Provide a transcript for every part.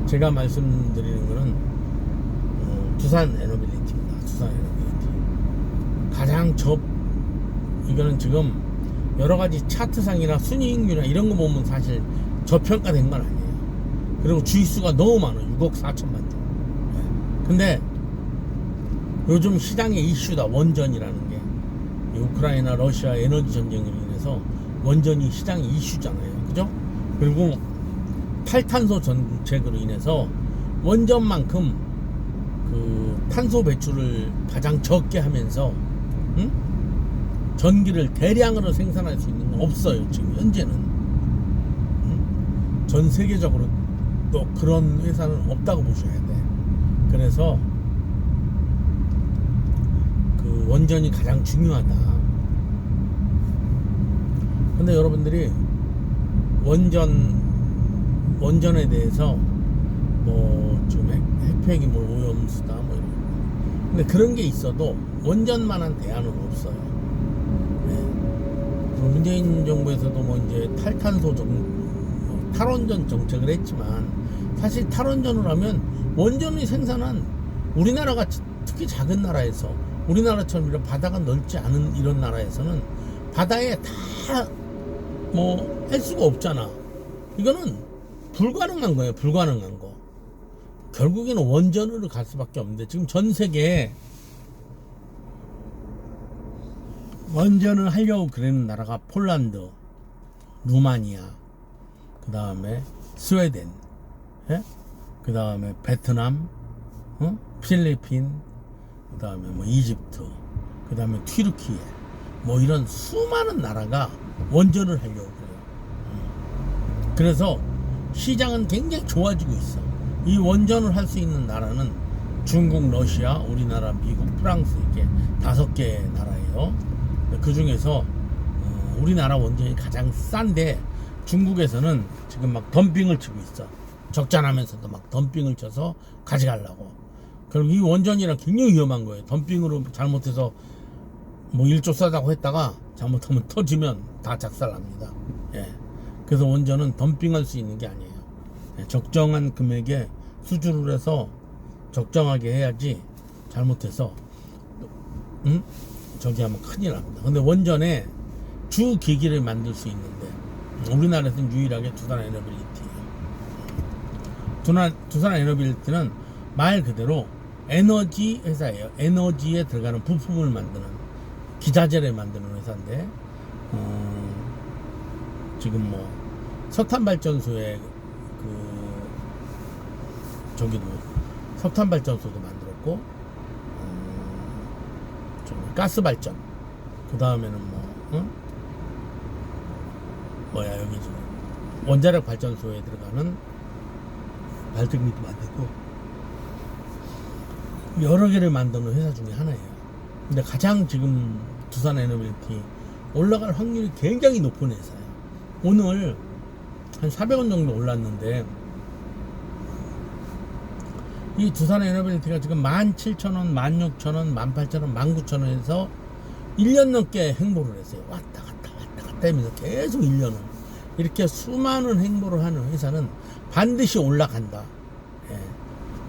제가 말씀드리는 거는 두산 에너빌리티입니다. 두산 에너빌리티 가장 이거는 지금 여러 가지 차트상이나 순이익률이나 이런 거 보면 사실 저평가된 건 아니에요. 그리고 주식수가 너무 많아. 6억 4천만 주. 근데 요즘 시장의 이슈다. 원전이라는 게 우크라이나 러시아 에너지 전쟁으로 인해서 원전이 시장의 이슈잖아요. 그죠? 그리고 탈탄소 정책으로 인해서 원전만큼 그 탄소 배출을 가장 적게 하면서 전기를 대량으로 생산할 수 있는 건 없어요. 지금 현재는 전 세계적으로 또 그런 회사는 없다고 보셔야 돼. 그래서 그 원전이 가장 중요하다. 근데 여러분들이 원전에 대해서 뭐 지금 핵폐기물 오염수다 뭐 이런. 근데 그런 게 있어도 원전만한 대안은 없어요. 문재인 정부에서도 뭐 이제 탈원전 정책을 했지만 사실 탈원전을 하면 원전이 생산한 우리나라 같이 특히 작은 나라에서 우리나라처럼 이런 바다가 넓지 않은 이런 나라에서는 바다에 다 뭐 할 수가 없잖아. 이거는 불가능한 거예요. 불가능한 거. 결국에는 원전으로 갈 수밖에 없는데 지금 전 세계에 원전을 하려고 그러는 나라가 폴란드, 루마니아, 그 다음에 스웨덴, 그 다음에 베트남, 필리핀, 그 다음에 뭐 이집트, 그 다음에 튀르키예, 뭐 이런 수많은 나라가 원전을 하려고 그래요. 그래서 시장은 굉장히 좋아지고 있어. 이 원전을 할 수 있는 나라는 중국, 러시아, 우리나라, 미국, 프랑스 이렇게 5개의 나라예요. 그 중에서 우리나라 원전이 가장 싼데 중국에서는 지금 막 덤핑을 치고 있어. 적자나면서도 막 덤핑을 쳐서 가져가려고. 그럼 이 원전이랑 굉장히 위험한 거예요. 덤핑으로 잘못해서 뭐 1조 싸다고 했다가 잘못하면 터지면 다 작살납니다. 예. 그래서 원전은 덤핑할 수 있는 게 아니에요. 예. 적정한 금액에 수주를 해서 적정하게 해야지 잘못해서 저기 하면 큰일 납니다. 근데 원전에 주 기기를 만들 수 있는데 우리나라에서는 유일하게 두산 에너빌리티예요. 두산 에너빌리티는 말 그대로 에너지 회사예요. 에너지에 들어가는 부품을 만드는 기자재를 만드는 회사인데 지금 뭐 석탄 발전소에 저기도 석탄 발전소도 만들었고 가스 발전, 그 다음에는 여기 지금 원자력 발전소에 들어가는 발전기도 만들고 여러 개를 만드는 회사 중에 하나예요. 근데 가장 지금 두산 에너빌리티 올라갈 확률이 굉장히 높은 회사예요. 오늘 한 400원 정도 올랐는데 이 두산 에너빌리티가 지금 17,000원, 16,000원, 18,000원, 19,000원에서 1년 넘게 행보를 했어요. 왔다 갔다 하면서 계속 1년을 이렇게 수많은 행보를 하는 회사는 반드시 올라간다. 예.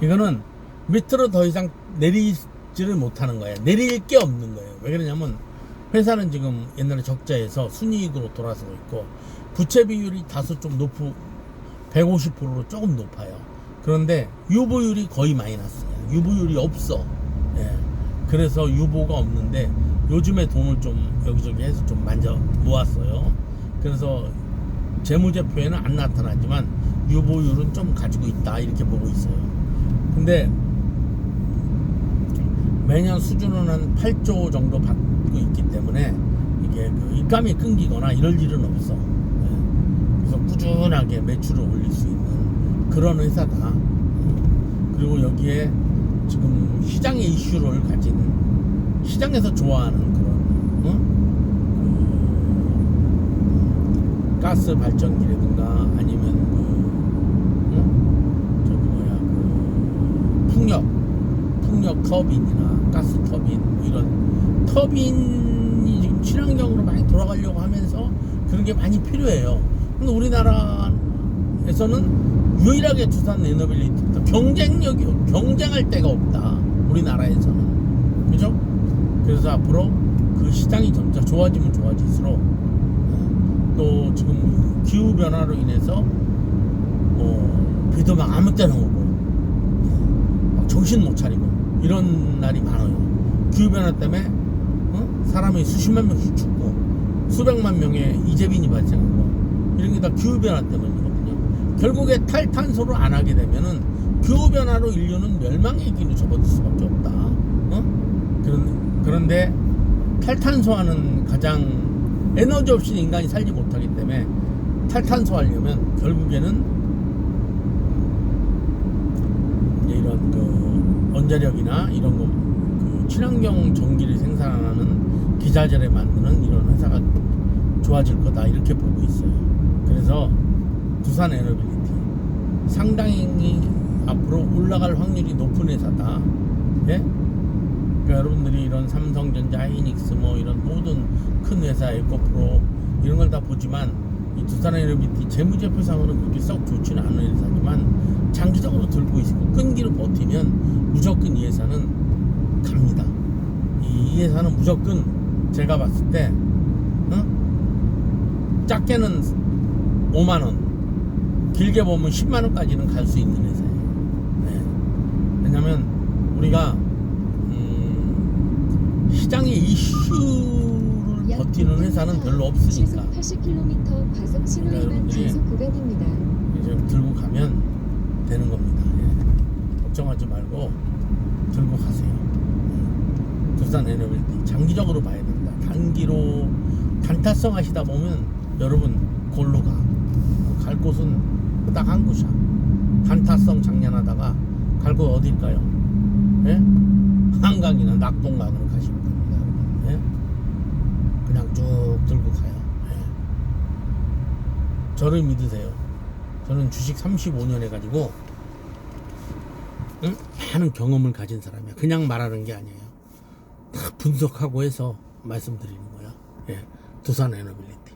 이거는 밑으로 더 이상 내리지를 못하는 거예요. 내릴 게 없는 거예요. 왜 그러냐면 회사는 지금 옛날에 적자에서 순이익으로 돌아서고 있고 부채 비율이 다소 좀 150%로 조금 높아요. 그런데 유보율이 거의 마이너스야. 유보율이 없어. 예. 그래서 유보가 없는데 요즘에 돈을 좀 여기저기 해서 좀 모았어요. 그래서 재무제표에는 안 나타나지만 유보율은 좀 가지고 있다 이렇게 보고 있어요. 근데 매년 수준은 한 8조 정도 받고 있기 때문에 이게 그 입감이 끊기거나 이럴 일은 없어. 예. 그래서 꾸준하게 매출을 올릴 수 있는 그런 회사다. 그리고 여기에 지금 시장의 이슈를 가진 시장에서 좋아하는 그런 가스 발전기라든가 아니면 풍력 터빈이나 가스 터빈 뭐 이런 터빈이 지금 친환경으로 많이 돌아가려고 하면서 그런 게 많이 필요해요. 근데 우리나라에서는 유일하게 두산 에너빌리티가 경쟁할 데가 없다, 우리나라에서는. 그죠? 그래서 앞으로 그 시장이 점차 좋아지면 좋아질수록 또 지금 기후 변화로 인해서 비도 막 아무 때나 오고 막 정신 못 차리고 이런 날이 많아요. 기후 변화 때문에 사람이 수십만 명씩 죽고 수백만 명의 이재빈이 발생하고 이런 게 다 기후 변화 때문이거든요. 결국에 탈탄소를 안 하게 되면은 기후 변화로 인류는 멸망의 길로 접어들 수밖에 없다. 그런데 탈탄소하는 가장 에너지 없이 인간이 살지 못하기 때문에 탈탄소 하려면 결국에는 이제 이런 그 원자력이나 이런 그 친환경 전기를 생산하는 기자재를 만드는 이런 회사가 좋아질 거다, 이렇게 보고 있어요. 그래서 두산 에너빌리티 상당히 앞으로 올라갈 확률이 높은 회사다. 예? 그러니까 여러분들이 이런 삼성전자, 하이닉스 뭐 이런 모든 큰 회사, 에코프로 이런 걸 다 보지만 이 두산 에너빌리티 재무제표상으로는 그렇게 썩 좋지는 않은 회사지만 장기적으로 들고 있고 끈기로 버티면 무조건 이 회사는 갑니다. 이 회사는 무조건 제가 봤을 때 작게는 5만원, 길게 보면 10만원까지는 갈 수 있는 회사예요. 네. 왜냐면 우리가 시장의 이슈를 버티는 회사는 별로 없으니까. 80km 과속 신호 위반 단속 구간입니다. 이제 들고 가면 되는 겁니다. 예. 걱정하지 말고 들고 가세요. 두산 에너빌리티 장기적으로 봐야 된다. 단기로 단타성 하시다 보면 여러분 골로 갈 곳은 딱 한 곳이야. 단타성 장난하다가 갈 곳 어딜까요? 예? 한강이나 낙동강으로 가시면 됩니다. 예? 그냥 쭉 들고 가요. 예. 저를 믿으세요. 저는 주식 35년 해가지고 많은 경험을 가진 사람이야. 그냥 말하는 게 아니에요. 다 분석하고 해서 말씀드리는 거야. 예. 두산 에너빌리티.